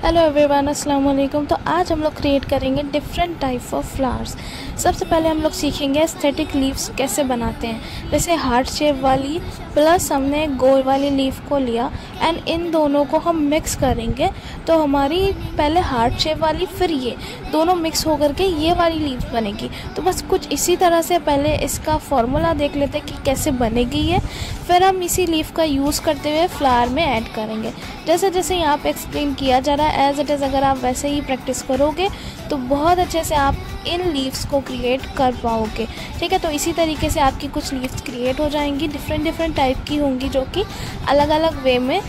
Hello everyone, अस्सलाम वालेकुम। तो आज हम लोग क्रिएट करेंगे डिफरेंट टाइप ऑफ फ्लावर्स। सबसे पहले हम लोग सीखेंगे एस्थेटिक लीव्स कैसे बनाते हैं। जैसे हार्ट शेप वाली प्लस हमने गोल वाली लीफ को लिया एंड इन दोनों को हम मिक्स करेंगे तो हमारी पहले हार्ट शेप वाली फिर ये दोनों मिक्स होकर के ये वाली लीफ बनेगी। तो बस कुछ इसी तरह से पहले इसका फॉर्मूला देख लेते हैं कि कैसे बनेगी ये, फिर हम इसी लीफ का यूज़ करते हुए फ्लावर में ऐड करेंगे। जैसे जैसे यहाँ पे एक्सप्लेन किया जा रहा है एज इट इज़ अगर आप वैसे ही प्रैक्टिस करोगे तो बहुत अच्छे से आप इन लीव्स को क्रिएट कर पाओगे। ठीक है, तो इसी तरीके से आपकी कुछ लीव्स क्रिएट हो जाएंगी, डिफरेंट टाइप की होंगी जो कि अलग अलग वे में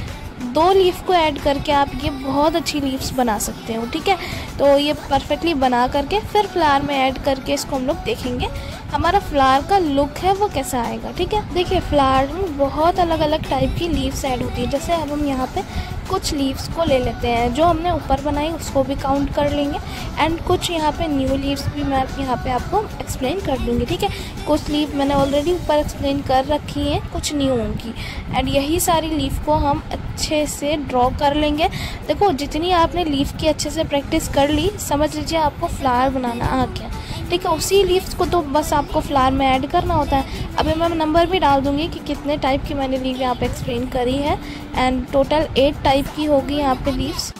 दो लीफ को ऐड करके आप ये बहुत अच्छी लीव्स बना सकते हो। ठीक है, तो ये परफेक्टली बना करके फिर फ्लावर में ऐड करके इसको हम लोग देखेंगे हमारा फ्लावर का लुक है वो कैसा आएगा। ठीक है, देखिए फ्लावर में बहुत अलग अलग टाइप की लीव्स ऐड होती है। जैसे अब हम यहाँ पे कुछ लीव्स को ले लेते हैं, जो हमने ऊपर बनाई उसको भी काउंट कर लेंगे एंड कुछ यहाँ पे न्यू लीव्स भी मैं यहाँ पे आपको एक्सप्लेन कर दूँगी। ठीक है, कुछ लीव मैंने ऑलरेडी ऊपर एक्सप्लेन कर रखी हैं, कुछ न्यू होंगी एंड यही सारी लीव को हम अच्छे से ड्रॉ कर लेंगे। देखो जितनी आपने लीव की अच्छे से प्रैक्टिस कर ली, समझ लीजिए आपको फ्लावर बनाना आ गया। ठीक है, उसी लीव्स को तो बस आपको फ्लावर में ऐड करना होता है। अभी मैं नंबर भी डाल दूंगी कि कितने टाइप की मैंने लीव यहाँ पे एक्सप्लेन करी है एंड टोटल 8 टाइप की होगी यहाँ पे लीव्स।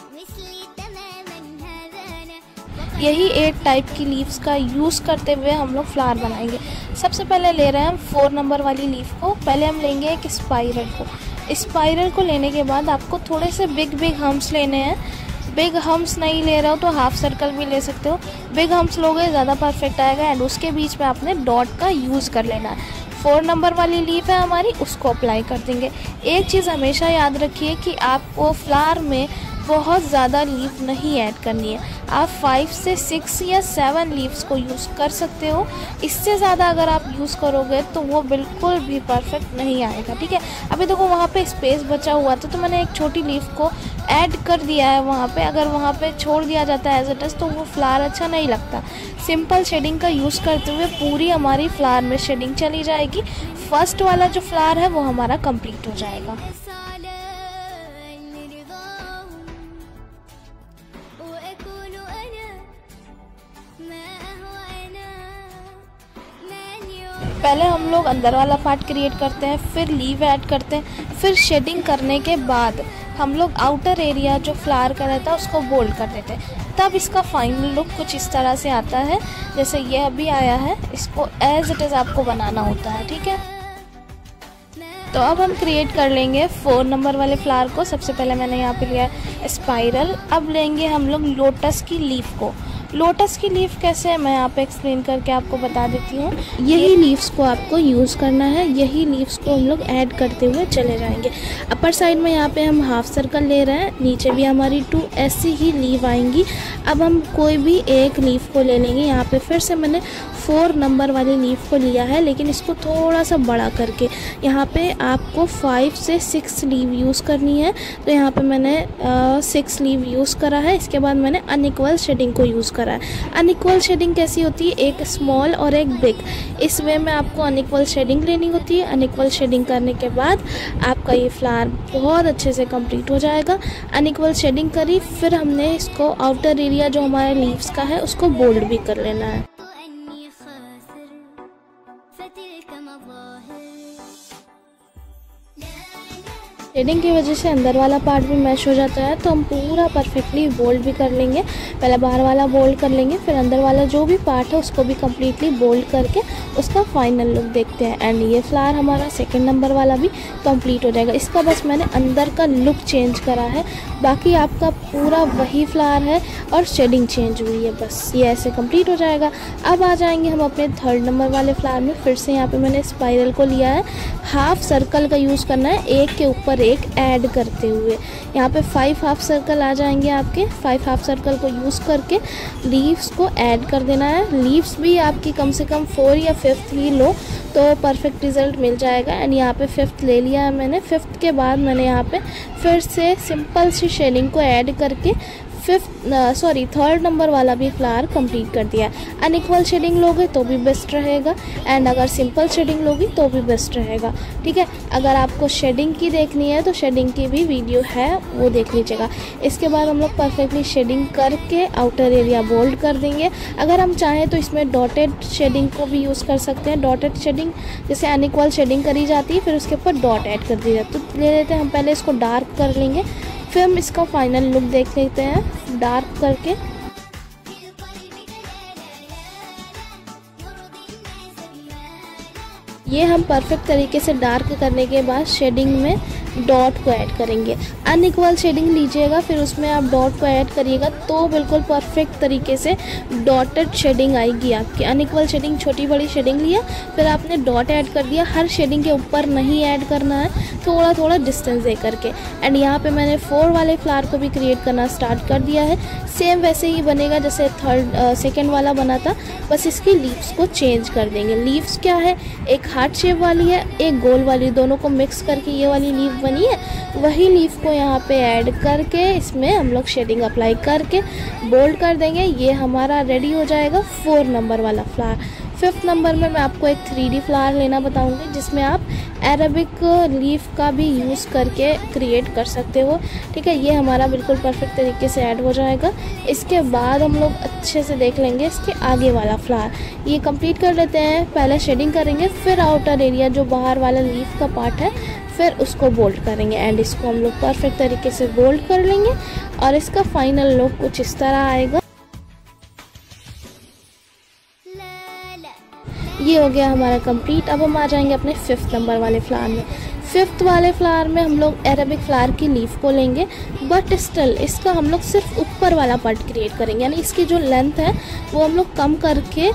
यही 8 टाइप की लीव्स का यूज़ करते हुए हम लोग फ्लावर बनाएंगे। सबसे पहले ले रहे हैं हम 4 नंबर वाली लीव को। पहले हम लेंगे एक स्पाइरल को। स्पाइरल को लेने के बाद आपको थोड़े से बिग हम्स लेने हैं। बिग हम्स नहीं ले रहे हो तो हाफ सर्कल भी ले सकते हो। बिग हम्स लोगे ज़्यादा परफेक्ट आएगा एंड उसके बीच में आपने डॉट का यूज़ कर लेना है। 4 नंबर वाली लीफ है हमारी, उसको अप्लाई कर देंगे। एक चीज़ हमेशा याद रखिए कि आपको फ्लावर में बहुत ज़्यादा लीफ नहीं ऐड करनी है। आप 5 से 6 या 7 लीव्स को यूज़ कर सकते हो। इससे ज़्यादा अगर आप यूज़ करोगे तो वो बिल्कुल भी परफेक्ट नहीं आएगा। ठीक है, अभी देखो वहाँ पे स्पेस बचा हुआ था तो मैंने एक छोटी लीफ को ऐड कर दिया है वहाँ पे। अगर वहाँ पे छोड़ दिया जाता है एज इट इज़ तो वो फ्लावर अच्छा नहीं लगता। सिंपल शेडिंग का यूज़ करते हुए पूरी हमारी फ्लावर में शेडिंग चली जाएगी। फर्स्ट वाला जो फ्लावर है वो हमारा कंप्लीट हो जाएगा। पहले हम लोग अंदर वाला पार्ट क्रिएट करते हैं, फिर लीव ऐड करते हैं, फिर शेडिंग करने के बाद हम लोग आउटर एरिया जो फ्लावर का रहता है उसको बोल्ड कर देते हैं। तब इसका फाइनल लुक कुछ इस तरह से आता है जैसे ये अभी आया है। इसको एज इट इज़ आपको बनाना होता है। ठीक है, तो अब हम क्रिएट कर लेंगे 4 नंबर वाले फ्लावर को। सबसे पहले मैंने यहाँ पे लिया स्पाइरल। अब लेंगे हम लोग लोटस की लीफ को। लोटस की लीफ कैसे है मैं यहाँ पे एक्सप्लेन करके आपको बता देती हूँ। यही लीव्स को आपको यूज़ करना है, यही लीव्स को हम लोग ऐड करते हुए चले जाएंगे। अपर साइड में यहाँ पे हम हाफ सर्कल ले रहे हैं, नीचे भी हमारी 2 ऐसी ही लीव आएंगी। अब हम कोई भी एक लीफ को ले लेंगे। यहाँ पे फिर से मैंने 4 नंबर वाली लीफ को लिया है, लेकिन इसको थोड़ा सा बड़ा करके। यहाँ पे आपको 5 से 6 लीव यूज़ करनी है, तो यहाँ पे मैंने 6 लीव यूज़ करा है। इसके बाद मैंने अनइक्वल शेडिंग को यूज़ करा है। अनइक्वल शेडिंग कैसी होती है, एक स्मॉल और एक बिग, इस वे में आपको अनइक्वल शेडिंग लेनी होती है। अनइक्वल शेडिंग करने के बाद आपका ये फ्लावर बहुत अच्छे से कंप्लीट हो जाएगा। अनइक्वल शेडिंग करी, फिर हमने इसको आउटर एरिया जो हमारे लीव्स का है उसको बोल्ड भी कर लेना है। शेडिंग की वजह से अंदर वाला पार्ट भी मैच हो जाता है, तो हम पूरा परफेक्टली बोल्ड भी कर लेंगे। पहले बाहर वाला बोल्ड कर लेंगे, फिर अंदर वाला जो भी पार्ट है उसको भी कम्प्लीटली बोल्ड करके उसका फाइनल लुक देखते हैं। एंड ये फ्लावर हमारा 2 नंबर वाला भी कंप्लीट हो जाएगा। इसका बस मैंने अंदर का लुक चेंज करा है, बाकी आपका पूरा वही फ्लावर है और शेडिंग चेंज हुई है, बस ये ऐसे कंप्लीट हो जाएगा। अब आ जाएंगे हम अपने 3rd नंबर वाले फ्लावर में। फिर से यहाँ पे मैंने स्पाइरल को लिया है, हाफ सर्कल का यूज़ करना है, एक के ऊपर एक ऐड करते हुए। यहाँ पे 5 हाफ सर्कल आ जाएंगे आपके। 5 हाफ सर्कल को यूज़ करके लीव्स को ऐड कर देना है। लीव्स भी आपकी कम से कम 4 या 5th ही लो तो परफेक्ट रिज़ल्ट मिल जाएगा। एंड यहाँ पे 5th ले लिया है मैंने। 5th के बाद मैंने यहाँ पे फिर से सिंपल सी शेडिंग को ऐड करके थर्ड नंबर वाला भी फ्लावर कंप्लीट कर दिया। अनइक्वल शेडिंग लोगे तो भी बेस्ट रहेगा, एंड अगर सिंपल शेडिंग लोगी तो भी बेस्ट रहेगा। ठीक है, अगर आपको शेडिंग की देखनी है तो शेडिंग की भी वीडियो है, वो देख लीजिएगा। इसके बाद हम लोग परफेक्टली शेडिंग करके आउटर एरिया बोल्ड कर देंगे। अगर हम चाहें तो इसमें डॉटेड शेडिंग को भी यूज़ कर सकते हैं। डॉटेड शेडिंग जैसे अनइक्वल शेडिंग करी जाती है, फिर उसके ऊपर डॉट ऐड कर दी जाती है। तो ले लेते हैं हम, पहले इसको डार्क कर लेंगे, फिर हम इसका फाइनल लुक देख लेते हैं डार्क करके। ये हम परफेक्ट तरीके से डार्क करने के बाद शेडिंग में डॉट को ऐड करेंगे। अनइक्वल शेडिंग लीजिएगा, फिर उसमें आप डॉट को ऐड करिएगा तो बिल्कुल परफेक्ट तरीके से डॉटेड शेडिंग आएगी आपकी। अनइक्वल शेडिंग, छोटी बड़ी शेडिंग लिया, फिर आपने डॉट ऐड कर दिया। हर शेडिंग के ऊपर नहीं ऐड करना है, थोड़ा थोड़ा डिस्टेंस दे करके। एंड यहाँ पे मैंने 4 वाले फ्लावर को भी क्रिएट करना स्टार्ट कर दिया है। सेम वैसे ही बनेगा जैसे सेकेंड वाला बना था, बस इसकी लीव्स को चेंज कर देंगे। लीव्स क्या है, एक हार्ट शेप वाली है, एक गोल वाली, दोनों को मिक्स करके ये वाली लीव बनी है। वही लीव को यहाँ पे ऐड करके इसमें हम लोग शेडिंग अप्लाई करके बोल्ड कर देंगे। ये हमारा रेडी हो जाएगा 4 नंबर वाला फ्लावर। 5th नंबर में मैं आपको एक 3D फ्लावर लेना बताऊंगी, जिसमें आप अरेबिक लीफ का भी यूज़ करके क्रिएट कर सकते हो। ठीक है, ये हमारा बिल्कुल परफेक्ट तरीके से ऐड हो जाएगा। इसके बाद हम लोग अच्छे से देख लेंगे इसके आगे वाला फ्लावर। ये कंप्लीट कर लेते हैं, पहले शेडिंग करेंगे, फिर आउटर एरिया जो बाहर वाला लीफ का पार्ट है, फिर उसको बोल्ड करेंगे। एंड इसको हम लोग परफेक्ट तरीके से बोल्ड कर लेंगे और इसका फाइनल लुक कुछ इस तरह आएगा। ये हो गया हमारा कंप्लीट। अब हम आ जाएंगे अपने 5th नंबर वाले फ्लावर में। 5th वाले फ्लावर में हम लोग अरेबिक फ्लावर की लीफ को लेंगे, बट स्टिल इसका हम लोग सिर्फ ऊपर वाला पार्ट क्रिएट करेंगे, यानी इसकी जो लेंथ है वो हम लोग कम करके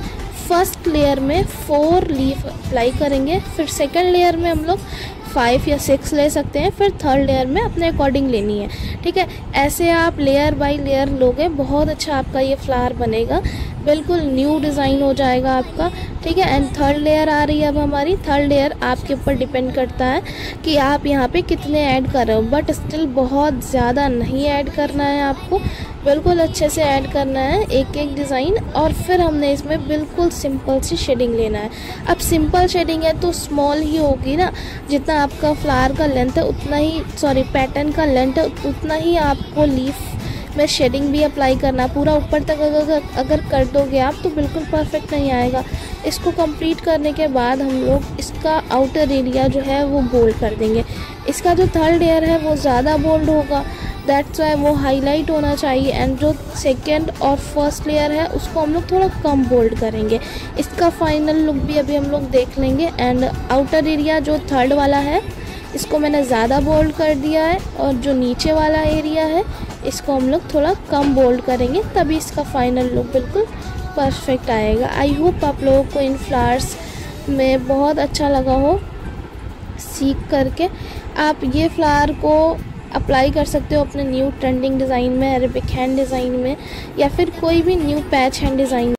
फर्स्ट लेयर में 4 लीफ अप्लाई करेंगे। फिर सेकंड लेयर में हम लोग 5 या 6 ले सकते हैं, फिर थर्ड लेयर में अपने अकॉर्डिंग लेनी है। ठीक है, ऐसे आप लेयर बाय लेयर लोगे, बहुत अच्छा आपका ये फ्लावर बनेगा, बिल्कुल न्यू डिज़ाइन हो जाएगा आपका। ठीक है, एंड थर्ड लेयर आ रही है अब हमारी। थर्ड लेयर आपके ऊपर डिपेंड करता है कि आप यहाँ पे कितने ऐड कर रहे हो, बट स्टिल बहुत ज़्यादा नहीं ऐड करना है आपको, बिल्कुल अच्छे से ऐड करना है एक एक डिज़ाइन। और फिर हमने इसमें बिल्कुल सिंपल सी शेडिंग लेना है। अब सिंपल शेडिंग है तो स्मॉल ही होगी ना, जितना आपका फ्लावर का लेंथ है उतना ही, पैटर्न का लेंथ है उतना ही आपको लीफ में शेडिंग भी अप्लाई करना। पूरा ऊपर तक अगर कर दोगे आप तो बिल्कुल परफेक्ट नहीं आएगा। इसको कंप्लीट करने के बाद हम लोग इसका आउटर एरिया जो है वो बोल्ड कर देंगे। इसका जो थर्ड लेयर है वो ज़्यादा बोल्ड होगा, दैट्स वाई वो हाईलाइट होना चाहिए। एंड जो सेकेंड और फर्स्ट लेयर है उसको हम लोग थोड़ा कम बोल्ड करेंगे। इसका फाइनल लुक भी अभी हम लोग देख लेंगे। एंड आउटर एरिया जो थर्ड वाला है इसको मैंने ज़्यादा बोल्ड कर दिया है, और जो नीचे वाला एरिया है इसको हम लोग थोड़ा कम बोल्ड करेंगे, तभी इसका फाइनल लुक बिल्कुल परफेक्ट आएगा। आई होप आप लोगों को इन फ्लावर्स में बहुत अच्छा लगा हो सीख करके। आप ये फ्लावर को अप्लाई कर सकते हो अपने न्यू ट्रेंडिंग डिज़ाइन में, अरेबिक हैंड डिज़ाइन में, या फिर कोई भी न्यू पैच हैंड डिज़ाइन।